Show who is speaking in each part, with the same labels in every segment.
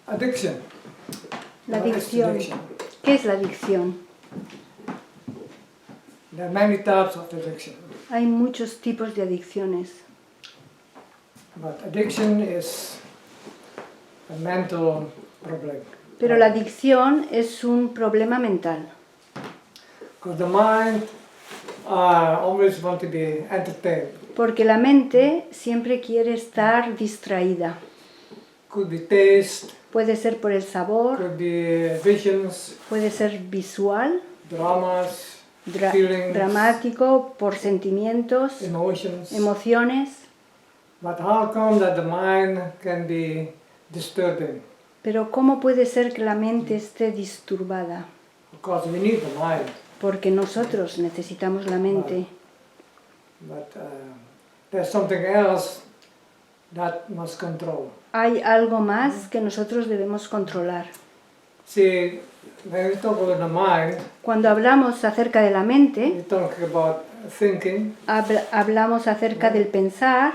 Speaker 1: Addiction.
Speaker 2: La
Speaker 1: What is
Speaker 2: adicción.
Speaker 1: addiction?
Speaker 2: ¿Qué es la adicción?
Speaker 1: There are many types of addiction,
Speaker 2: Hay muchos tipos de adicciones,
Speaker 1: but addiction is a mental problem.
Speaker 2: pero la adicción es un problema mental,
Speaker 1: Because the mind always want to be entertained.
Speaker 2: porque la mente siempre quiere estar distraída.
Speaker 1: Could be taste,
Speaker 2: Puede ser por el sabor,
Speaker 1: could be visions,
Speaker 2: puede ser visual,
Speaker 1: dramas, feelings,
Speaker 2: dramático, por sentimientos,
Speaker 1: emotions.
Speaker 2: emociones.
Speaker 1: But how come that the mind can be disturbing?
Speaker 2: Pero ¿cómo puede ser que la mente esté disturbada?
Speaker 1: Because we need the mind.
Speaker 2: Porque nosotros necesitamos la mente.
Speaker 1: But there's something else that must control.
Speaker 2: Hay algo más que nosotros debemos controlar.
Speaker 1: See, when we talk about the mind,
Speaker 2: Cuando hablamos acerca de la mente,
Speaker 1: we talk about thinking,
Speaker 2: hablamos acerca del pensar,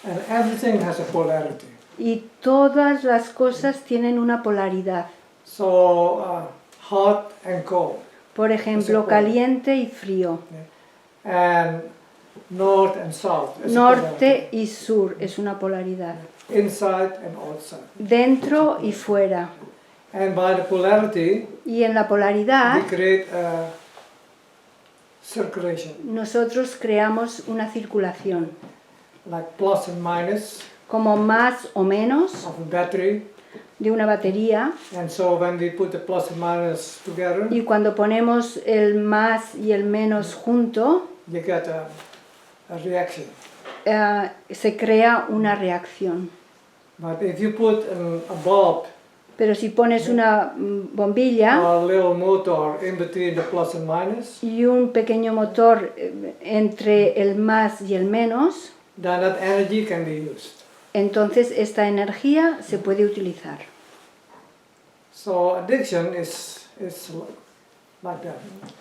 Speaker 1: and everything has a polarity.
Speaker 2: y todas las cosas tienen una polaridad.
Speaker 1: So, hot and cold,
Speaker 2: Por ejemplo, caliente y frío,
Speaker 1: and north and south. is a
Speaker 2: norte y sur es una polaridad,
Speaker 1: polarity. Inside and outside.
Speaker 2: dentro y fuera.
Speaker 1: And by the polarity,
Speaker 2: Y en la polaridad
Speaker 1: we create a circulation,
Speaker 2: nosotros creamos una circulación,
Speaker 1: like plus and minus
Speaker 2: como más o menos
Speaker 1: of a battery.
Speaker 2: de una batería.
Speaker 1: And so when we put the plus and minus together,
Speaker 2: Y cuando ponemos el más y el menos junto,
Speaker 1: you get a reaction.
Speaker 2: se crea una reacción.
Speaker 1: But if you put a bulb
Speaker 2: Pero si pones una bombilla
Speaker 1: or a little motor in between the plus and minus,
Speaker 2: y un pequeño motor entre el más y el menos,
Speaker 1: then that energy can be used.
Speaker 2: entonces esta energía se puede utilizar.
Speaker 1: So addiction is like that.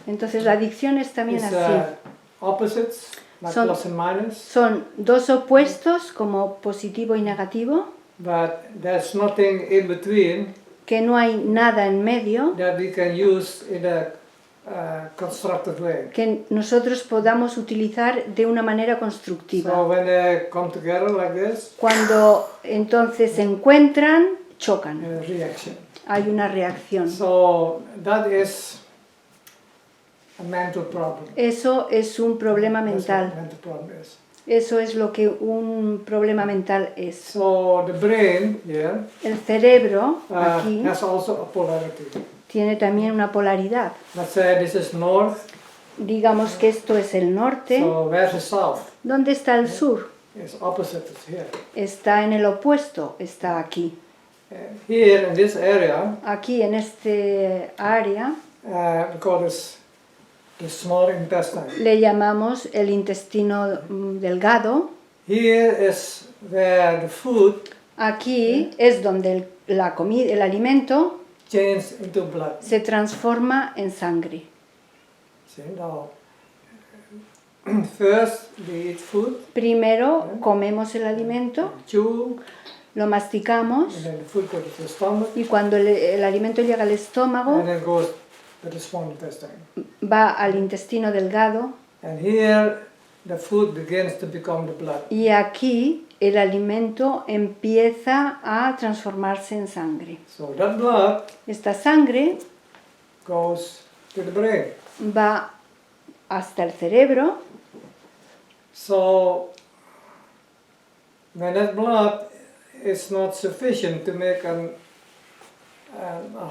Speaker 2: Entonces la adicción es también
Speaker 1: It's
Speaker 2: así.
Speaker 1: opposites, like
Speaker 2: Son-
Speaker 1: plus and minus,
Speaker 2: Son dos opuestos como positivo y negativo,
Speaker 1: but there's nothing in between
Speaker 2: que no hay nada en medio,
Speaker 1: that we can use in a constructive way.
Speaker 2: que nosotros podamos utilizar de una manera constructiva.
Speaker 1: So when they come together like this,
Speaker 2: Cuando entonces se encuentran, chocan.
Speaker 1: reaction.
Speaker 2: Hay una reacción.
Speaker 1: So that is a mental problem.
Speaker 2: Eso es un problema
Speaker 1: That's what
Speaker 2: mental.
Speaker 1: mental problem is.
Speaker 2: Eso es lo que un problema mental es.
Speaker 1: So the brain here
Speaker 2: El cerebro aquí
Speaker 1: has also a polarity.
Speaker 2: tiene también una polaridad.
Speaker 1: Let's say this is north.
Speaker 2: Digamos que esto es el norte.
Speaker 1: So where's the south?
Speaker 2: ¿Dónde está el sur?
Speaker 1: It's opposite. It's here.
Speaker 2: Está en el opuesto, está aquí.
Speaker 1: Here in this area,
Speaker 2: Aquí en este área
Speaker 1: we call this the small intestine.
Speaker 2: le llamamos el intestino delgado.
Speaker 1: Here is where the food
Speaker 2: Aquí es donde la comida, el alimento
Speaker 1: changes into blood.
Speaker 2: se transforma en sangre.
Speaker 1: See, now, first we eat food,
Speaker 2: Primero comemos el alimento,
Speaker 1: chew,
Speaker 2: lo masticamos
Speaker 1: and then the food goes to the stomach,
Speaker 2: y cuando el alimento llega al estómago
Speaker 1: and then goes to the small intestine.
Speaker 2: va al intestino delgado
Speaker 1: And here the food begins to become the blood.
Speaker 2: y aquí el alimento empieza a transformarse en sangre.
Speaker 1: So that blood
Speaker 2: Esta sangre
Speaker 1: goes to the brain.
Speaker 2: va hasta el cerebro.
Speaker 1: So when that blood is not sufficient to make a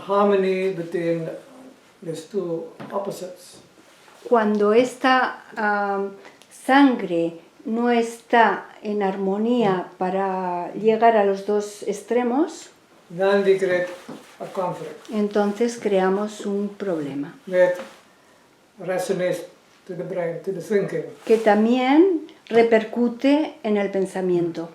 Speaker 1: harmony between these two opposites,
Speaker 2: Cuando esta sangre no está en armonía para llegar a los dos extremos,
Speaker 1: then we create a conflict
Speaker 2: entonces creamos un problema
Speaker 1: that resonates to the brain, to the thinking.
Speaker 2: que también repercute en el pensamiento.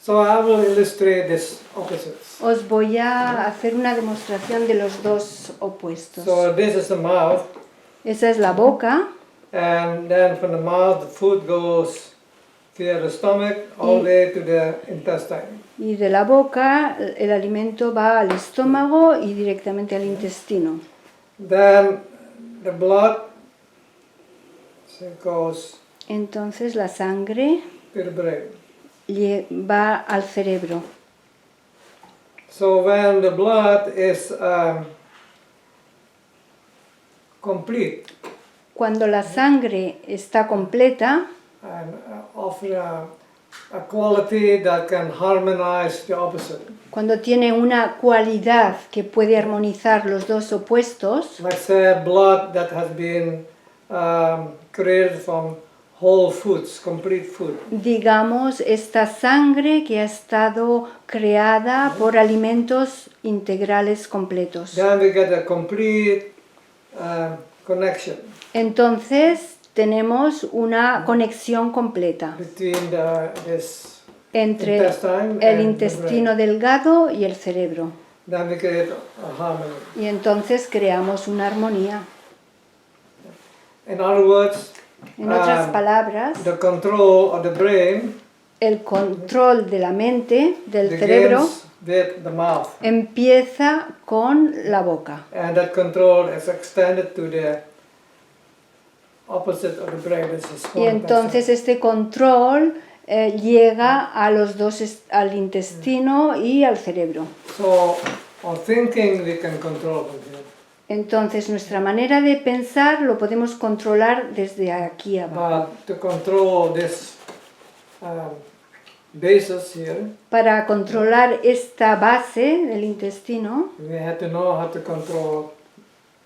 Speaker 1: So I will illustrate these opposites.
Speaker 2: Os voy a hacer una demostración de los dos opuestos.
Speaker 1: So this is the mouth,
Speaker 2: Esa es la boca
Speaker 1: and then from the mouth the food goes via the stomach all the way to the intestine.
Speaker 2: Y de la boca el alimento va al estómago y directamente al intestino.
Speaker 1: Then the blood goes
Speaker 2: Entonces la sangre
Speaker 1: to the brain.
Speaker 2: va al cerebro.
Speaker 1: So when the blood is complete
Speaker 2: Cuando la sangre está completa,
Speaker 1: and of a quality that can harmonize the opposite,
Speaker 2: cuando tiene una cualidad que puede armonizar los dos opuestos,
Speaker 1: let's say blood that has been created from whole foods, complete food,
Speaker 2: digamos esta sangre que ha estado creada por alimentos integrales completos.
Speaker 1: then we get a complete connection
Speaker 2: Entonces tenemos una conexión completa
Speaker 1: between this
Speaker 2: entre
Speaker 1: intestine
Speaker 2: el
Speaker 1: and
Speaker 2: intestino
Speaker 1: the brain.
Speaker 2: delgado y el cerebro.
Speaker 1: Then we create a harmony.
Speaker 2: Y entonces creamos una armonía.
Speaker 1: In other words,
Speaker 2: En otras palabras,
Speaker 1: the control of the brain
Speaker 2: el control de la mente, del cerebro,
Speaker 1: begins with the mouth,
Speaker 2: empieza con la boca.
Speaker 1: and that control is extended to the opposite of the brain, which is small
Speaker 2: Y entonces este control llega a los dos, al intestino y al cerebro.
Speaker 1: intestine. So, our thinking we can control from here,
Speaker 2: Entonces nuestra manera de pensar lo podemos controlar desde aquí abajo.
Speaker 1: but to control this basis here,
Speaker 2: Para controlar esta base del intestino,
Speaker 1: we have to know how to control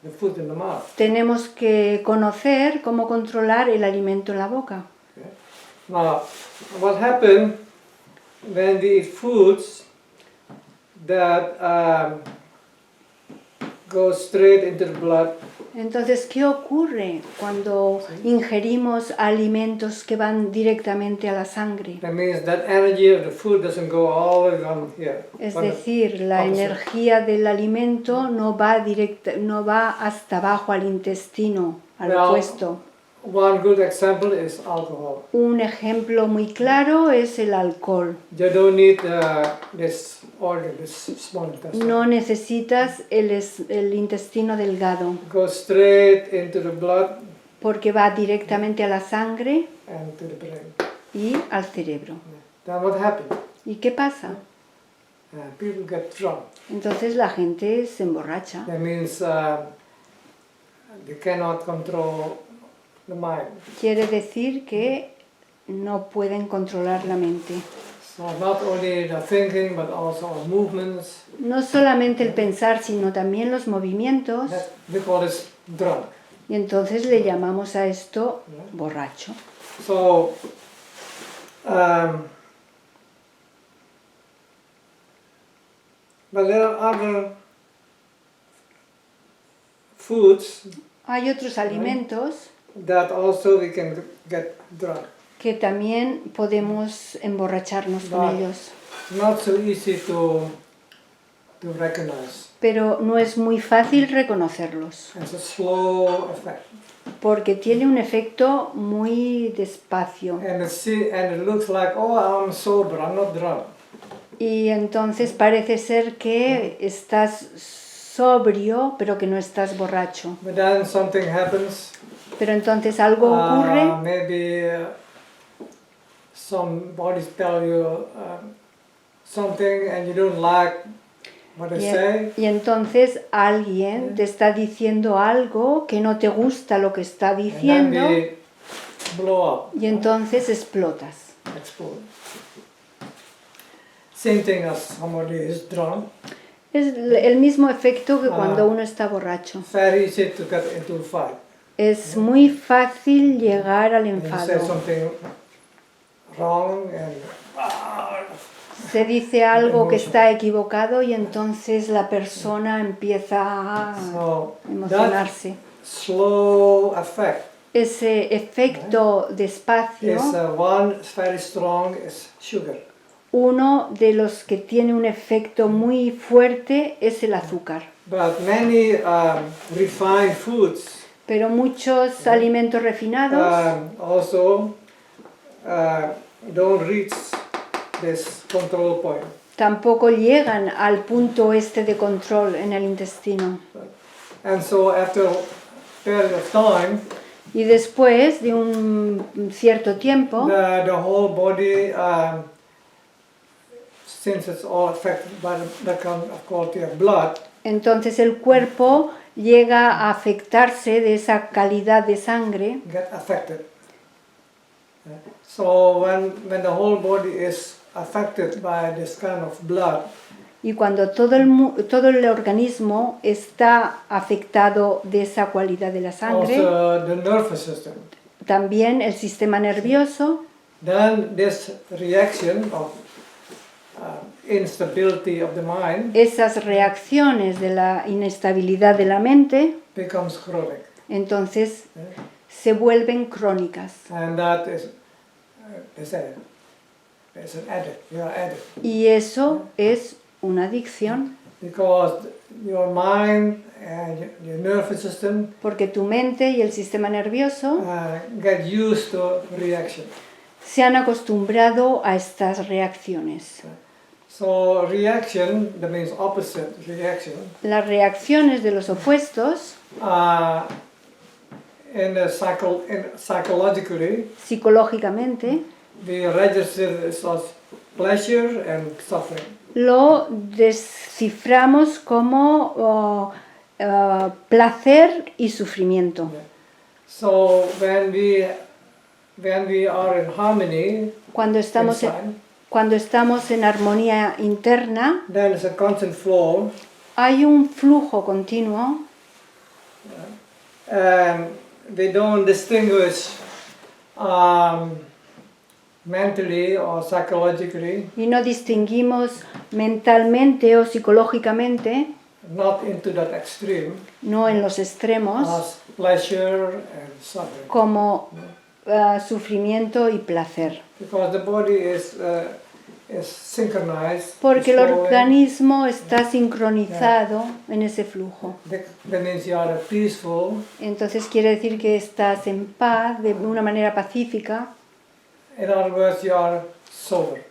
Speaker 1: the food in the mouth.
Speaker 2: tenemos que conocer cómo controlar el alimento en la boca.
Speaker 1: Okay? Now, what happens when we eat foods that go straight into the blood?
Speaker 2: Entonces, ¿qué ocurre cuando ingerimos alimentos que van directamente a la sangre?
Speaker 1: That means that energy of the food doesn't go all the way down here.
Speaker 2: Es
Speaker 1: on the
Speaker 2: decir, la
Speaker 1: opposite.
Speaker 2: energía del alimento no va hasta abajo al intestino, al
Speaker 1: Well,
Speaker 2: opuesto.
Speaker 1: One good example is alcohol.
Speaker 2: Un ejemplo muy claro es el alcohol.
Speaker 1: You don't need this organ, this small intestine.
Speaker 2: No necesitas el intestino delgado
Speaker 1: It goes straight into the blood
Speaker 2: porque va directamente a la sangre
Speaker 1: and to the brain.
Speaker 2: y al cerebro.
Speaker 1: Then what happens?
Speaker 2: ¿Y qué pasa?
Speaker 1: People get drunk.
Speaker 2: Entonces la gente se emborracha.
Speaker 1: That means they cannot control the mind.
Speaker 2: Quiere decir que no pueden controlar la mente.
Speaker 1: So not only the thinking, but also our movements.
Speaker 2: No solamente el pensar, sino también los movimientos.
Speaker 1: We call this drunk.
Speaker 2: Y entonces le llamamos a esto borracho.
Speaker 1: So, but there are other foods
Speaker 2: Hay otros alimentos
Speaker 1: that also we can get drunk.
Speaker 2: que también podemos emborracharnos con
Speaker 1: Vale.
Speaker 2: ellos.
Speaker 1: Not so easy to recognize.
Speaker 2: Pero no es muy fácil reconocerlos,
Speaker 1: It's a slow effect.
Speaker 2: porque tiene un efecto muy despacio.
Speaker 1: And it looks like, oh, I'm sober, I'm not drunk.
Speaker 2: Y entonces parece ser que estás sobrio, pero que no estás borracho.
Speaker 1: But then something happens.
Speaker 2: Pero entonces algo ocurre,
Speaker 1: Maybe somebody tell you something and you don't like what they say.
Speaker 2: y entonces alguien te está diciendo algo que no te gusta lo que está
Speaker 1: And then
Speaker 2: diciendo,
Speaker 1: we blow up,
Speaker 2: y entonces explotas.
Speaker 1: explode. Same thing as somebody is drunk.
Speaker 2: Es el mismo efecto que cuando uno está borracho.
Speaker 1: Very easy to get into a fight.
Speaker 2: Es muy fácil llegar al
Speaker 1: And you say
Speaker 2: enfado.
Speaker 1: something wrong and
Speaker 2: Se dice algo que está equivocado y entonces la persona empieza a
Speaker 1: so that
Speaker 2: emocionarse.
Speaker 1: slow effect
Speaker 2: Ese efecto despacio,
Speaker 1: is one very strong is sugar.
Speaker 2: uno de los que tiene un efecto muy fuerte es el azúcar.
Speaker 1: But many refined foods
Speaker 2: Pero muchos alimentos refinados
Speaker 1: also don't reach this control point.
Speaker 2: tampoco llegan al punto este de control en el intestino.
Speaker 1: And so after a period of time,
Speaker 2: Y después de un cierto tiempo,
Speaker 1: the whole body, since it's all affected by the quality of blood,
Speaker 2: entonces el cuerpo llega a afectarse de esa calidad de sangre.
Speaker 1: get affected. So when the whole body is affected by this kind of blood,
Speaker 2: Y cuando todo el organismo está afectado de esa cualidad de la sangre,
Speaker 1: also the nervous system,
Speaker 2: también el sistema nervioso,
Speaker 1: then this reaction of instability of the mind
Speaker 2: esas reacciones de la inestabilidad de la mente,
Speaker 1: becomes chronic.
Speaker 2: entonces se vuelven crónicas.
Speaker 1: And that is, they say, it's an addict, you're an addict.
Speaker 2: Y eso es una adicción,
Speaker 1: Because your mind and your nervous system
Speaker 2: porque tu mente y el sistema nervioso
Speaker 1: get used to reaction.
Speaker 2: se han acostumbrado a estas reacciones.
Speaker 1: So reaction, that means opposite reaction,
Speaker 2: Las reacciones de los opuestos,
Speaker 1: psychologically,
Speaker 2: psicológicamente,
Speaker 1: we register this as pleasure and suffering.
Speaker 2: lo desciframos como placer y sufrimiento.
Speaker 1: So when we are in harmony
Speaker 2: Cuando estamos en armonía interna,
Speaker 1: then it's a constant flow,
Speaker 2: hay un flujo continuo
Speaker 1: and we don't distinguish mentally or psychologically,
Speaker 2: y no distinguimos mentalmente o psicológicamente,
Speaker 1: not into that extreme,
Speaker 2: no en los extremos,
Speaker 1: as pleasure and suffering.
Speaker 2: como sufrimiento y placer.
Speaker 1: Because the body is synchronized.
Speaker 2: Porque el
Speaker 1: is flowing.
Speaker 2: organismo está sincronizado en ese flujo.
Speaker 1: That means you are peaceful.
Speaker 2: Entonces quiere decir que estás en paz, de una manera pacífica,
Speaker 1: In other words, you are sober.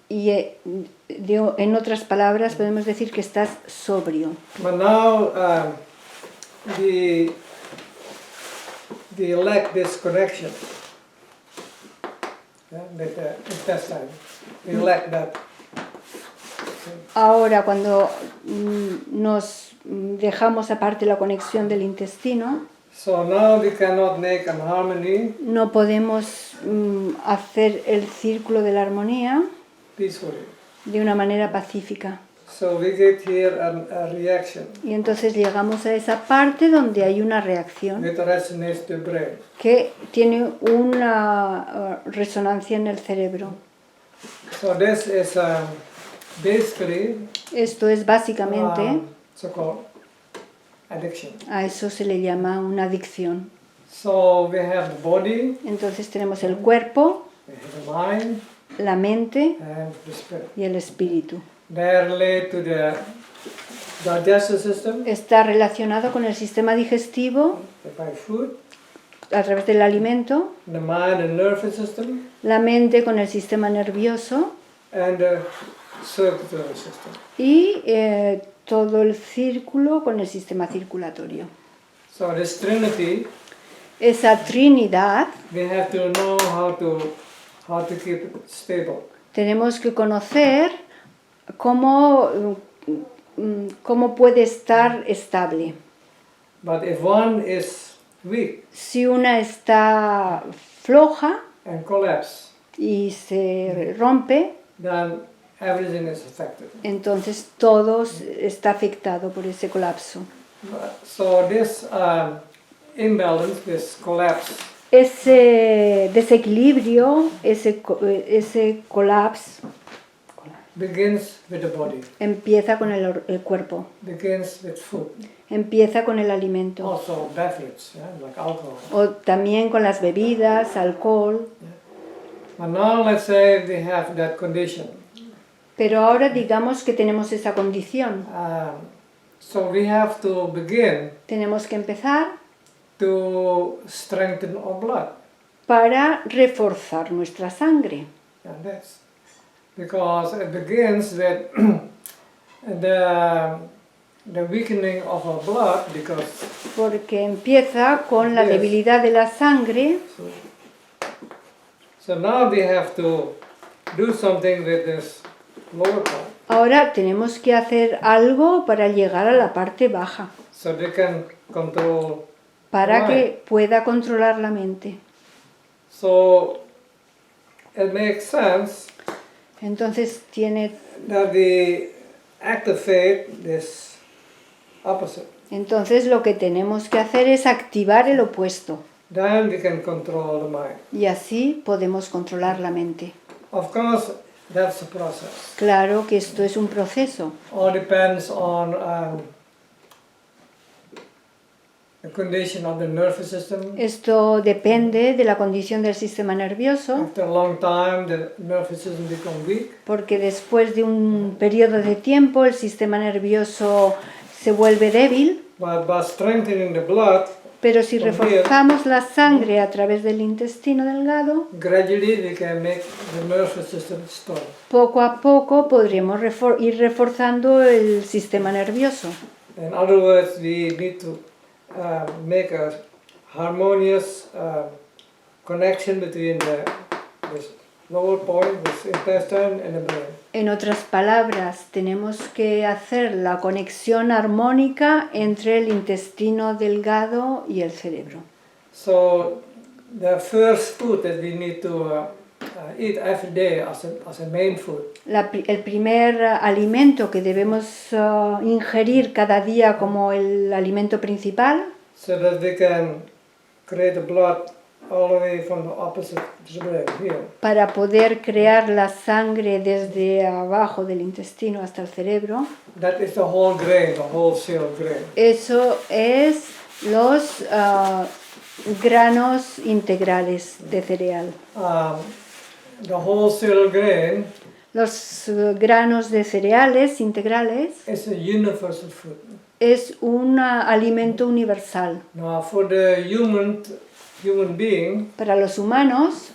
Speaker 2: y en otras palabras podemos decir que estás sobrio.
Speaker 1: But now we lack this connection with the intestine. We lack that.
Speaker 2: Ahora cuando nos dejamos aparte la conexión del intestino,
Speaker 1: So now we cannot make an harmony
Speaker 2: no podemos hacer el círculo de la armonía
Speaker 1: peacefully.
Speaker 2: de una manera pacífica.
Speaker 1: So we get here a reaction
Speaker 2: Y entonces llegamos a esa parte donde hay una reacción
Speaker 1: with resonates the brain.
Speaker 2: que tiene una resonancia en el cerebro.
Speaker 1: So this is basically
Speaker 2: Esto es básicamente,
Speaker 1: so-called addiction.
Speaker 2: a eso se le llama una adicción.
Speaker 1: So we have the body,
Speaker 2: Entonces tenemos el cuerpo,
Speaker 1: we have the mind,
Speaker 2: la mente
Speaker 1: and the spirit.
Speaker 2: y el espíritu.
Speaker 1: They relate to the digestive system
Speaker 2: Está relacionado con el sistema digestivo
Speaker 1: by food,
Speaker 2: a través del alimento,
Speaker 1: the mind and nervous system,
Speaker 2: la mente con el sistema nervioso
Speaker 1: and the circulatory system.
Speaker 2: y todo el círculo con el sistema circulatorio.
Speaker 1: So this trinity,
Speaker 2: Esa trinidad
Speaker 1: we have to know how to keep it stable.
Speaker 2: tenemos que conocer cómo puede estar estable.
Speaker 1: But if one is weak
Speaker 2: Si una está floja
Speaker 1: and collapse,
Speaker 2: y se rompe,
Speaker 1: then everything is affected.
Speaker 2: entonces todo está afectado por ese colapso.
Speaker 1: So this imbalance, this collapse,
Speaker 2: Ese desequilibrio, ese colapso,
Speaker 1: begins with the body,
Speaker 2: empieza con el cuerpo,
Speaker 1: begins with food,
Speaker 2: empieza con el alimento,
Speaker 1: also beverages, like alcohol.
Speaker 2: o también con las bebidas, alcohol.
Speaker 1: But now let's say we have that condition.
Speaker 2: Pero ahora digamos que tenemos esa condición.
Speaker 1: So we have to begin
Speaker 2: Tenemos que empezar
Speaker 1: to strengthen our blood.
Speaker 2: para reforzar nuestra sangre.
Speaker 1: And that's because it begins with the weakening of our blood, because
Speaker 2: Porque empieza con la
Speaker 1: Yes.
Speaker 2: debilidad de la sangre.
Speaker 1: so now we have to do something with this lower part,
Speaker 2: Ahora tenemos que hacer algo para llegar a la parte baja,
Speaker 1: so they can control.
Speaker 2: para
Speaker 1: Right.
Speaker 2: que pueda controlar la mente.
Speaker 1: So it makes sense
Speaker 2: Entonces tiene,
Speaker 1: that we activate this opposite.
Speaker 2: entonces lo que tenemos que hacer es activar el opuesto
Speaker 1: Then we can control the mind.
Speaker 2: y así podemos controlar la mente.
Speaker 1: Of course, that's a process.
Speaker 2: Claro que esto es un proceso.
Speaker 1: All depends on the condition of the nervous system.
Speaker 2: Esto depende de la condición del sistema nervioso,
Speaker 1: After a long time, the nervous system becomes weak.
Speaker 2: porque después de un periodo de tiempo el sistema nervioso se vuelve débil,
Speaker 1: But by strengthening the blood,
Speaker 2: pero si reforzamos la sangre a través del intestino delgado,
Speaker 1: gradually we can make the nervous system strong.
Speaker 2: poco a poco podremos ir reforzando el sistema nervioso.
Speaker 1: In other words, we need to make a harmonious connection between this lower point, this intestine, and the brain.
Speaker 2: En otras palabras, tenemos que hacer la conexión armónica entre el intestino delgado y el cerebro.
Speaker 1: So the first food that we need to eat every day as a main food
Speaker 2: El primer alimento que debemos ingerir cada día como el alimento principal,
Speaker 1: so that we can create the blood all the way from the opposite to the brain here.
Speaker 2: para poder crear la sangre desde abajo del intestino hasta el cerebro.
Speaker 1: That is the whole grain, the whole cereal grain.
Speaker 2: Eso es los granos integrales de cereal.
Speaker 1: The whole cereal grain
Speaker 2: Los granos de cereales integrales
Speaker 1: is a universal food.
Speaker 2: es un alimento universal.
Speaker 1: Now for the human being
Speaker 2: Para los humanos,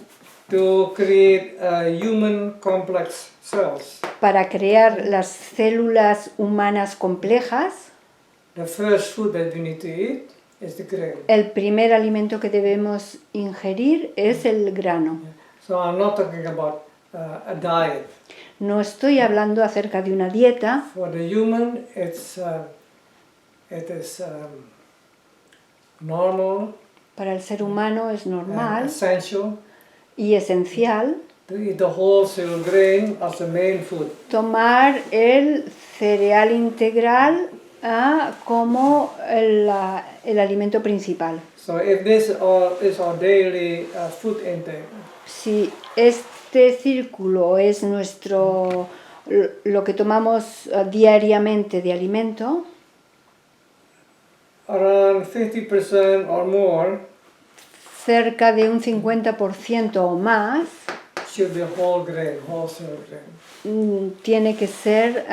Speaker 1: to create human complex cells,
Speaker 2: para crear las células humanas complejas,
Speaker 1: the first food that we need to eat is the grain.
Speaker 2: el primer alimento que debemos ingerir es el grano.
Speaker 1: So I'm not talking about a diet.
Speaker 2: No estoy hablando acerca de una dieta.
Speaker 1: For the human, it is normal,
Speaker 2: Para el ser humano es
Speaker 1: and
Speaker 2: normal
Speaker 1: essential
Speaker 2: y esencial
Speaker 1: to eat the whole cereal grain as the main food.
Speaker 2: tomar el cereal integral como el alimento principal.
Speaker 1: So if this is our daily food intake,
Speaker 2: Si este círculo es lo que tomamos diariamente de alimento,
Speaker 1: around 50% or more
Speaker 2: cerca de un 50% o más
Speaker 1: should be whole grain, whole cereal grain.
Speaker 2: tiene que ser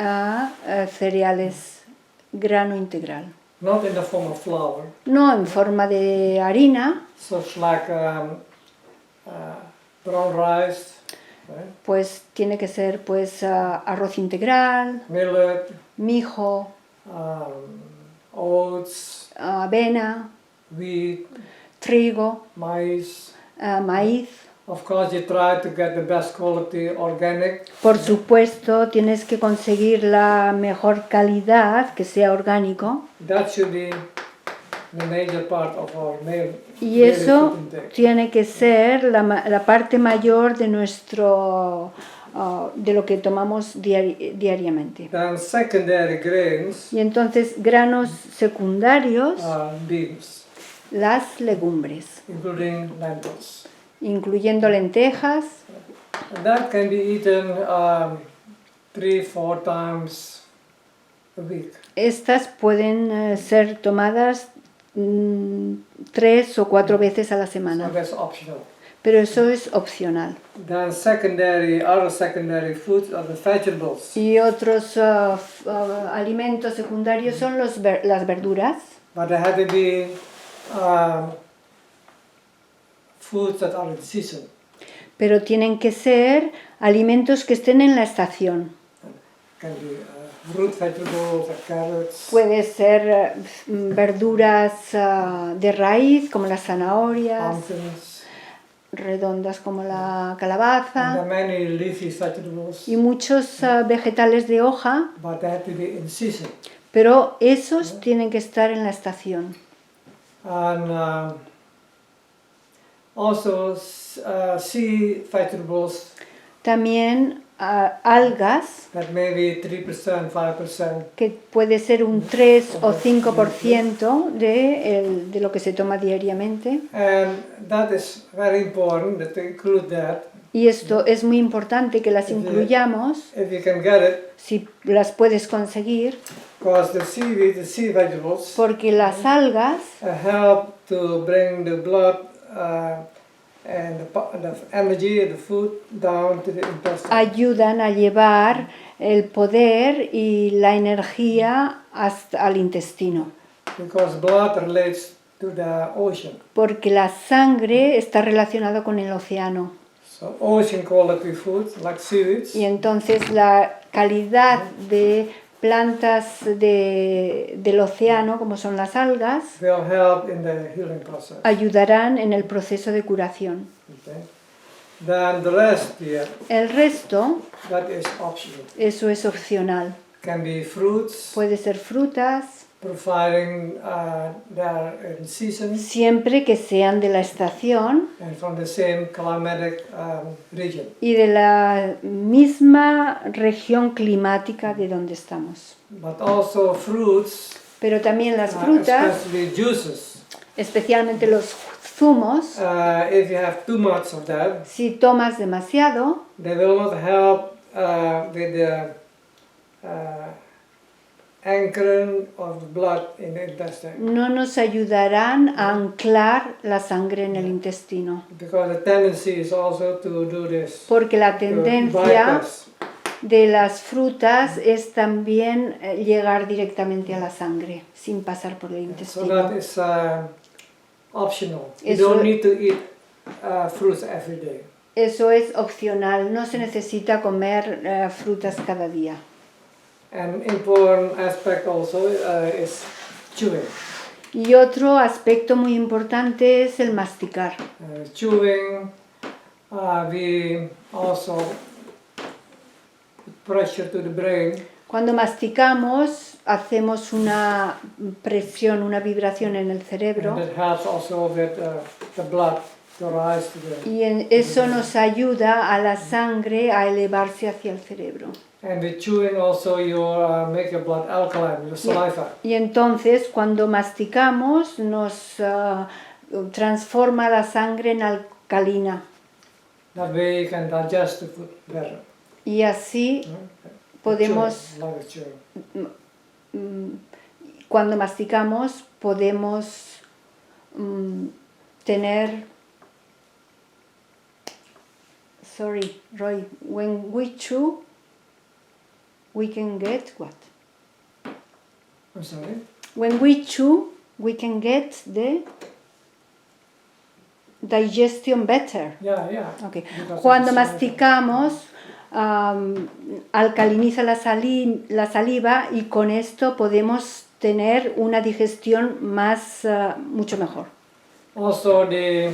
Speaker 2: cereales grano integral.
Speaker 1: Not in the form of flour,
Speaker 2: No en forma de harina,
Speaker 1: such like brown rice, right?
Speaker 2: pues tiene que ser pues arroz integral,
Speaker 1: Millet,
Speaker 2: mijo,
Speaker 1: oats,
Speaker 2: avena,
Speaker 1: wheat,
Speaker 2: trigo,
Speaker 1: maize.
Speaker 2: maíz.
Speaker 1: Of course, you try to get the best quality organic.
Speaker 2: Por supuesto, tienes que conseguir la mejor calidad, que sea orgánico.
Speaker 1: That should be the major part of our
Speaker 2: Y
Speaker 1: daily
Speaker 2: eso
Speaker 1: food intake.
Speaker 2: tiene que ser la parte mayor de de lo que tomamos diariamente.
Speaker 1: Then secondary grains
Speaker 2: Y entonces granos secundarios,
Speaker 1: are beans,
Speaker 2: las legumbres,
Speaker 1: including lentils.
Speaker 2: incluyendo lentejas.
Speaker 1: And that can be eaten 3-4 times a week.
Speaker 2: Estas pueden ser tomadas 3 o 4 veces a la
Speaker 1: So
Speaker 2: semana,
Speaker 1: that's optional.
Speaker 2: pero eso es opcional.
Speaker 1: Then other secondary foods are the vegetables.
Speaker 2: Y otros alimentos secundarios son las verduras,
Speaker 1: But they have to be foods that are in season.
Speaker 2: pero tienen que ser alimentos que estén en la estación.
Speaker 1: Can be root vegetables, carrots,
Speaker 2: Puede ser verduras de raíz como las zanahorias,
Speaker 1: pumpkins,
Speaker 2: redondas como la
Speaker 1: and
Speaker 2: calabaza
Speaker 1: there are many leafy vegetables,
Speaker 2: y muchos vegetales de hoja,
Speaker 1: but they have to be in season.
Speaker 2: pero esos tienen que estar en la estación.
Speaker 1: And also sea vegetables
Speaker 2: También algas,
Speaker 1: that may be 3%, 5%.
Speaker 2: que puede ser un 3 o 5% de lo que se toma diariamente.
Speaker 1: And that is very important that to include that.
Speaker 2: Y esto es muy importante que las incluyamos,
Speaker 1: If you can get it,
Speaker 2: si las puedes conseguir,
Speaker 1: because the seaweed, the sea vegetables,
Speaker 2: porque las algas
Speaker 1: help to bring the blood and the energy of the food down to the intestine.
Speaker 2: ayudan a llevar el poder y la energía hasta al intestino,
Speaker 1: Because blood relates to the ocean.
Speaker 2: porque la sangre está relacionada con el océano.
Speaker 1: So ocean quality foods like seaweeds
Speaker 2: Y entonces la calidad de plantas del océano, como son las algas,
Speaker 1: will help in the healing process.
Speaker 2: ayudarán en el proceso de curación.
Speaker 1: Okay. Then the rest here,
Speaker 2: El resto,
Speaker 1: that is optional.
Speaker 2: eso es opcional.
Speaker 1: Can be fruits,
Speaker 2: Puede ser frutas,
Speaker 1: providing they are in season
Speaker 2: siempre que sean de la estación
Speaker 1: and from the same climatic region.
Speaker 2: y de la misma región climática de donde estamos.
Speaker 1: But also fruits,
Speaker 2: Pero también las frutas,
Speaker 1: especially juices.
Speaker 2: especialmente los zumos,
Speaker 1: If you have too much of that,
Speaker 2: si tomas demasiado,
Speaker 1: they will not help with the anchoring of the blood in the intestine.
Speaker 2: no nos ayudarán a anclar la sangre en el intestino.
Speaker 1: Because the tendency is also to do this.
Speaker 2: Porque la
Speaker 1: to
Speaker 2: tendencia
Speaker 1: bypass.
Speaker 2: de las frutas es también llegar directamente a la sangre, sin pasar por el
Speaker 1: So
Speaker 2: intestino.
Speaker 1: that is optional. You
Speaker 2: Eso-
Speaker 1: don't need to eat fruits every day.
Speaker 2: Eso es opcional, no se necesita comer frutas cada día.
Speaker 1: An important aspect also is chewing.
Speaker 2: Y otro aspecto muy importante es el masticar.
Speaker 1: Chewing, we also put pressure to the brain,
Speaker 2: Cuando masticamos, hacemos una presión, una vibración en el cerebro
Speaker 1: and that helps also with the blood to rise to the.
Speaker 2: y eso nos ayuda a la sangre a elevarse hacia el cerebro.
Speaker 1: And with chewing also you make your blood alkaline, your saliva.
Speaker 2: Y entonces cuando masticamos nos transforma la sangre en alcalina
Speaker 1: That way you can digest the food better.
Speaker 2: y así podemos,
Speaker 1: Chewing, like chewing.
Speaker 2: cuando masticamos podemos tener, sorry Roy, when we chew we can get what?
Speaker 1: I'm sorry.
Speaker 2: When we chew, we can get the digestion better.
Speaker 1: Yeah.
Speaker 2: Okay.
Speaker 1: Because
Speaker 2: Cuando
Speaker 1: of the
Speaker 2: masticamos, alcaliniza la saliva y con esto podemos tener una digestión más, mucho mejor.
Speaker 1: Also the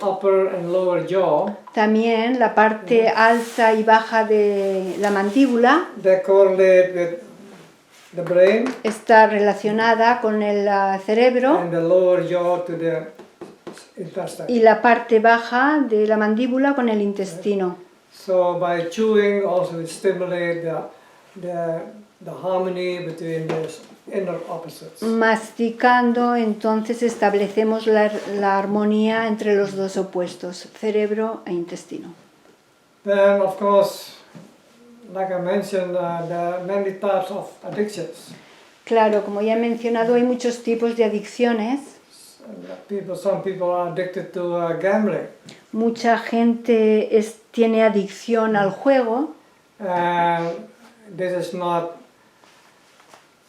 Speaker 1: upper and lower jaw,
Speaker 2: También la parte alta y baja de la mandíbula
Speaker 1: they correlate with the brain,
Speaker 2: está relacionada con el cerebro
Speaker 1: and the lower jaw to the intestine.
Speaker 2: y la parte baja de la mandíbula con el intestino.
Speaker 1: So by chewing also it stimulate the harmony between the inner opposites.
Speaker 2: Masticando, entonces establecemos la armonía entre los dos opuestos, cerebro e intestino.
Speaker 1: Then of course, like I mentioned, there are many types of addictions.
Speaker 2: Claro, como ya he mencionado, hay muchos tipos de adicciones.
Speaker 1: Some people are addicted to gambling.
Speaker 2: Mucha gente tiene adicción al juego.
Speaker 1: And this is not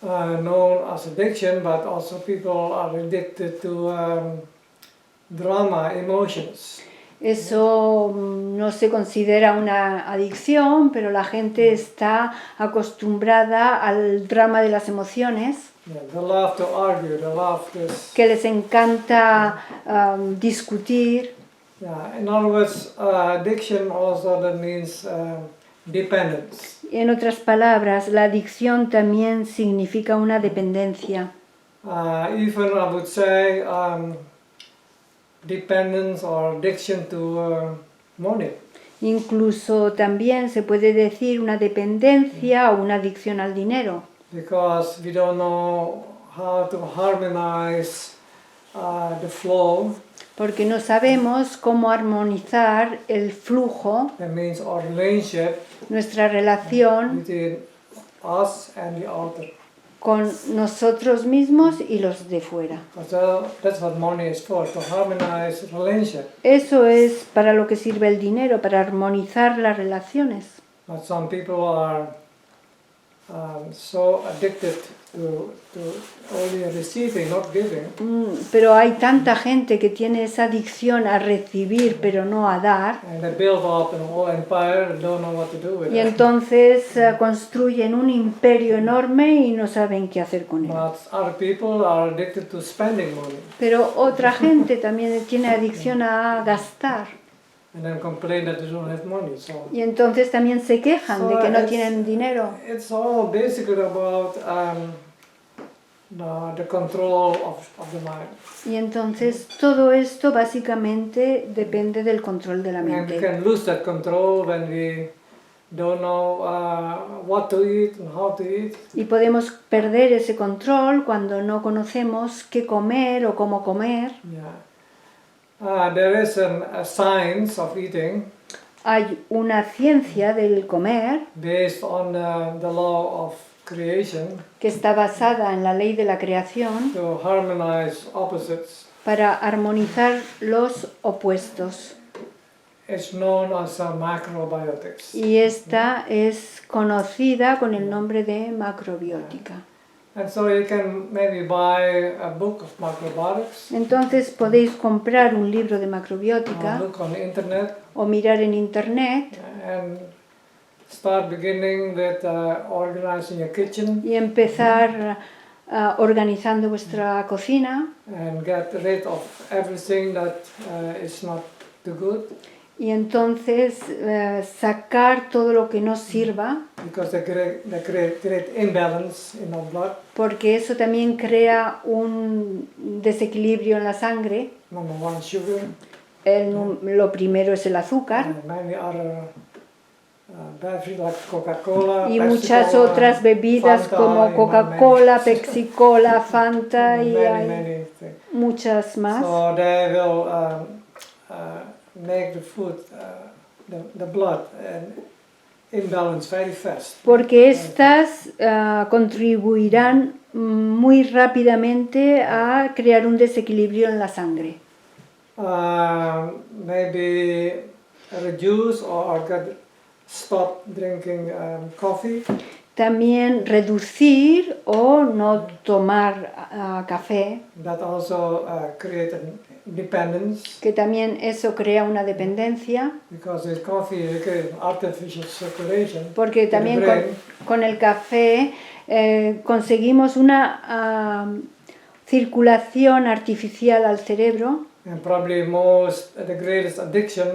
Speaker 1: known as addiction, but also people are addicted to drama emotions.
Speaker 2: Eso no se considera una adicción, pero la gente está acostumbrada al drama de las emociones,
Speaker 1: Yeah, they love to argue, they love this.
Speaker 2: que les encanta discutir.
Speaker 1: Yeah, in other words, addiction also that means dependence.
Speaker 2: En otras palabras, la adicción también significa una dependencia.
Speaker 1: Even I would say dependence or addiction to money.
Speaker 2: Incluso también se puede decir una dependencia o una adicción al dinero,
Speaker 1: Because we don't know how to harmonize the flow.
Speaker 2: porque no sabemos cómo armonizar el flujo,
Speaker 1: That means our relationship
Speaker 2: nuestra relación
Speaker 1: between us and the other.
Speaker 2: con nosotros mismos y los de fuera.
Speaker 1: So that's what money is for, to harmonize relationship.
Speaker 2: Eso es para lo que sirve el dinero, para armonizar las relaciones.
Speaker 1: But some people are so addicted to only receiving, not giving.
Speaker 2: Pero hay tanta gente que tiene esa adicción a recibir pero no a dar,
Speaker 1: And they build up an whole empire and don't know what to do with
Speaker 2: y
Speaker 1: it.
Speaker 2: entonces construyen un imperio enorme y no saben qué hacer con él.
Speaker 1: But other people are addicted to spending money
Speaker 2: Pero otra gente también tiene adicción a gastar,
Speaker 1: and then complain that they don't have money. So
Speaker 2: y entonces también se quejan de que no tienen dinero.
Speaker 1: it's all basically about the control of the mind.
Speaker 2: Y entonces todo esto básicamente depende del control de la
Speaker 1: And we
Speaker 2: mente.
Speaker 1: can lose that control when we don't know what to eat and how to eat.
Speaker 2: Y podemos perder ese control cuando no conocemos qué comer o cómo comer.
Speaker 1: Yeah. There is a science of eating
Speaker 2: Hay una ciencia del comer
Speaker 1: based on the law of creation
Speaker 2: que está basada en la ley de la creación
Speaker 1: to harmonize opposites.
Speaker 2: para armonizar los opuestos.
Speaker 1: It's known as macrobiotics.
Speaker 2: Y esta es conocida con el nombre de macrobiótica.
Speaker 1: And so you can maybe buy a book of macrobiotics,
Speaker 2: Entonces podéis comprar un libro de
Speaker 1: or
Speaker 2: macrobiótica
Speaker 1: look on the internet,
Speaker 2: o mirar en internet
Speaker 1: and start beginning with organizing your kitchen
Speaker 2: y empezar organizando vuestra cocina,
Speaker 1: and get rid of everything that is not too good,
Speaker 2: y entonces sacar todo lo que no sirva,
Speaker 1: because they create great imbalance in our blood.
Speaker 2: porque eso también crea un desequilibrio en la sangre.
Speaker 1: Number one, sugar,
Speaker 2: Lo primero es el azúcar
Speaker 1: and many other beverages like Coca-Cola,
Speaker 2: y
Speaker 1: Pepsi
Speaker 2: muchas
Speaker 1: Cola,
Speaker 2: otras bebidas
Speaker 1: Fanta,
Speaker 2: como
Speaker 1: y
Speaker 2: Coca-Cola,
Speaker 1: many-
Speaker 2: Pepsi-Cola, Fanta y
Speaker 1: many,
Speaker 2: hay
Speaker 1: many things.
Speaker 2: muchas más.
Speaker 1: So they will make the food, the blood, imbalance very fast.
Speaker 2: Porque estas contribuirán muy rápidamente a crear un desequilibrio en la sangre.
Speaker 1: Maybe reduce or stop drinking coffee.
Speaker 2: También reducir o no tomar café,
Speaker 1: That also create a dependence,
Speaker 2: que también eso crea una dependencia,
Speaker 1: because this coffee is artificial circulation.
Speaker 2: porque
Speaker 1: to the
Speaker 2: también
Speaker 1: brain.
Speaker 2: con el café conseguimos una circulación artificial al cerebro,
Speaker 1: And probably the greatest addiction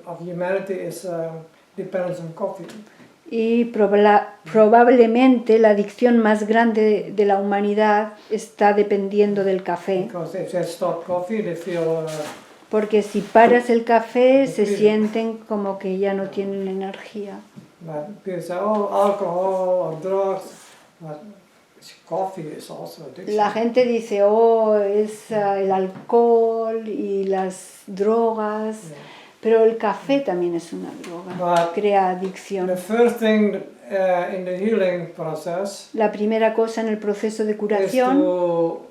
Speaker 1: of humanity is dependence on coffee.
Speaker 2: y probablemente la adicción más grande de la humanidad está dependiendo del café,
Speaker 1: Because if they stop coffee, they feel
Speaker 2: porque si paras el café se sienten como que ya no tienen energía.
Speaker 1: but people say, oh, alcohol or drugs, but coffee is also addiction.
Speaker 2: La gente dice, oh, es el alcohol y las drogas,
Speaker 1: Yeah.
Speaker 2: pero el café también es una droga,
Speaker 1: But
Speaker 2: crea adicción.
Speaker 1: The first thing in the healing process
Speaker 2: La primera cosa en el proceso de
Speaker 1: is
Speaker 2: curación
Speaker 1: to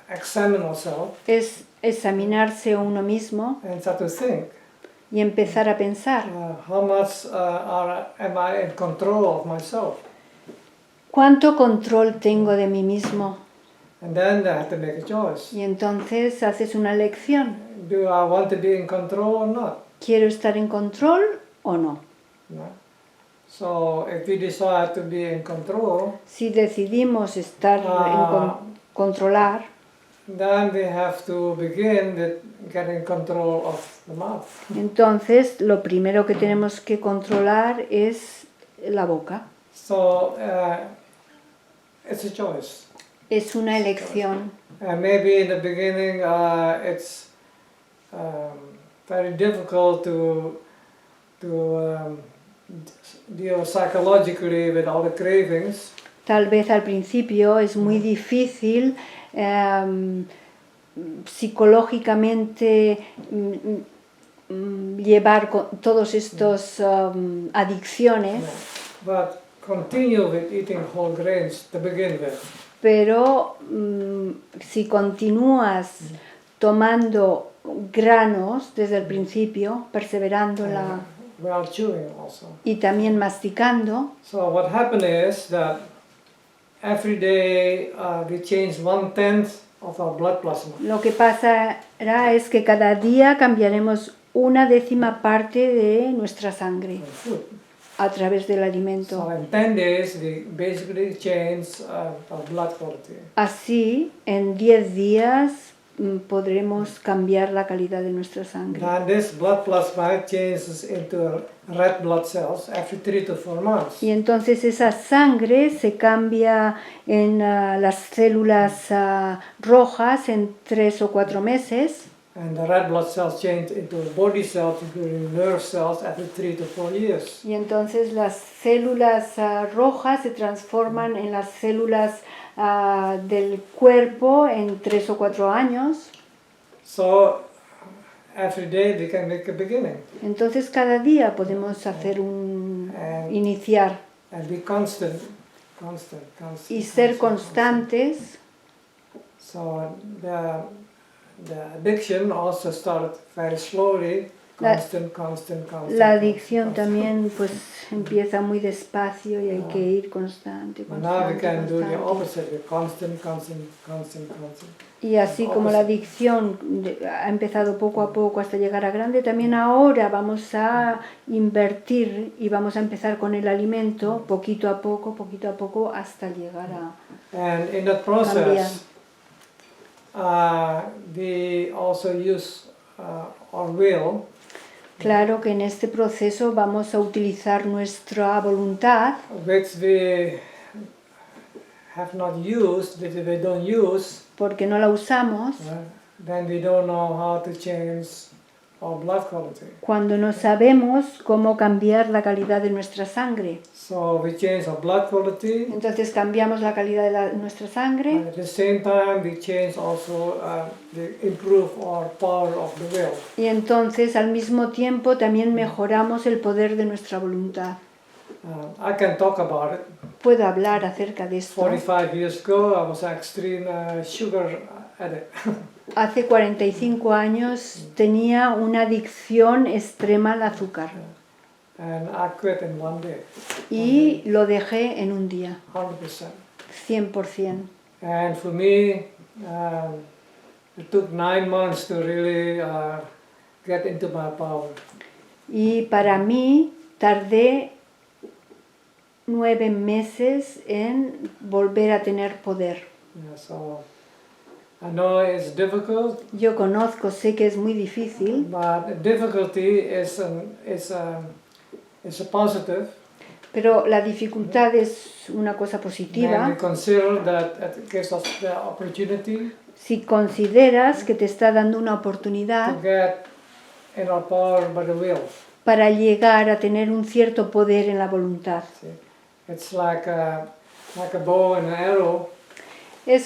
Speaker 1: examine ourselves
Speaker 2: es examinarse a uno mismo
Speaker 1: and start to think,
Speaker 2: y empezar a pensar,
Speaker 1: how much am I in control of myself?
Speaker 2: ¿cuánto control tengo de mí mismo?
Speaker 1: And then they have to make a choice.
Speaker 2: Y entonces haces una elección.
Speaker 1: Do I want to be in control or not?
Speaker 2: ¿Quiero estar en control o no?
Speaker 1: No? So if we decide to be in control,
Speaker 2: Si decidimos estar controlar,
Speaker 1: then we have to begin with getting control of the mouth.
Speaker 2: entonces lo primero que tenemos que controlar es la boca.
Speaker 1: So it's a choice.
Speaker 2: Es una elección.
Speaker 1: And maybe in the beginning it's very difficult to deal psychologically with all the cravings.
Speaker 2: Tal vez al principio es muy difícil psicológicamente llevar todos estos adicciones,
Speaker 1: But continue with eating whole grains to begin with.
Speaker 2: pero si continúas tomando granos desde el principio, perseverando
Speaker 1: While chewing also.
Speaker 2: y también masticando,
Speaker 1: So what happened is that every day we change 1/10 of our blood plasma.
Speaker 2: lo que pasará es que cada día cambiaremos una décima parte de nuestra sangre
Speaker 1: With food.
Speaker 2: a través del alimento.
Speaker 1: So in 10 days we basically change our blood quality.
Speaker 2: Así, en 10 días podremos cambiar la calidad de nuestra sangre.
Speaker 1: Then this blood plasma changes into red blood cells every 3 to 4 months.
Speaker 2: Y entonces esa sangre se cambia en las células rojas en 3 o 4 meses.
Speaker 1: And the red blood cells change into body cells, including nerve cells, every 3 to 4 years.
Speaker 2: Y entonces las células rojas se transforman en las células del cuerpo en 3 o 4 años.
Speaker 1: So every day we can make a beginning
Speaker 2: Entonces cada día podemos hacer iniciar
Speaker 1: and be constant.
Speaker 2: y ser constantes.
Speaker 1: So the addiction also started very slowly, constant.
Speaker 2: La adicción también pues empieza muy despacio y hay que ir constante.
Speaker 1: But now we can do the opposite, we're constant.
Speaker 2: Y así como la adicción ha empezado poco a poco hasta llegar a grande, también ahora vamos a invertir y vamos a empezar con el alimento poquito a poco hasta llegar a
Speaker 1: And in that process, we also use our will.
Speaker 2: Claro que en este proceso vamos a utilizar nuestra voluntad,
Speaker 1: Which we have not used, which we don't use,
Speaker 2: porque no la usamos
Speaker 1: then we don't know how to change our blood quality.
Speaker 2: cuando no sabemos cómo cambiar la calidad de nuestra sangre.
Speaker 1: So we change our blood quality,
Speaker 2: Entonces cambiamos la calidad de nuestra sangre
Speaker 1: and at the same time we change also, we improve our power of the will.
Speaker 2: y entonces al mismo tiempo también mejoramos el poder de nuestra voluntad.
Speaker 1: I can talk about it.
Speaker 2: Puedo hablar acerca de esto.
Speaker 1: 45 years ago I was an extreme sugar addict.
Speaker 2: Hace 45 años tenía una adicción extrema al azúcar
Speaker 1: And I quit in one day,
Speaker 2: y lo dejé en un día,
Speaker 1: 100%.
Speaker 2: 100%.
Speaker 1: And for me, it took 9 months to really get into my power.
Speaker 2: Y para mí tardé 9 meses en volver a tener poder.
Speaker 1: Yeah, so I know it's difficult,
Speaker 2: Yo conozco, sé que es muy difícil,
Speaker 1: but the difficulty is a positive.
Speaker 2: pero la dificultad es una cosa
Speaker 1: And we
Speaker 2: positiva.
Speaker 1: consider that it gives us the opportunity
Speaker 2: Si consideras que te está dando una
Speaker 1: to
Speaker 2: oportunidad
Speaker 1: get in our power by the will.
Speaker 2: para llegar a tener un cierto poder en la voluntad.
Speaker 1: See? It's like a bow and an arrow.
Speaker 2: Es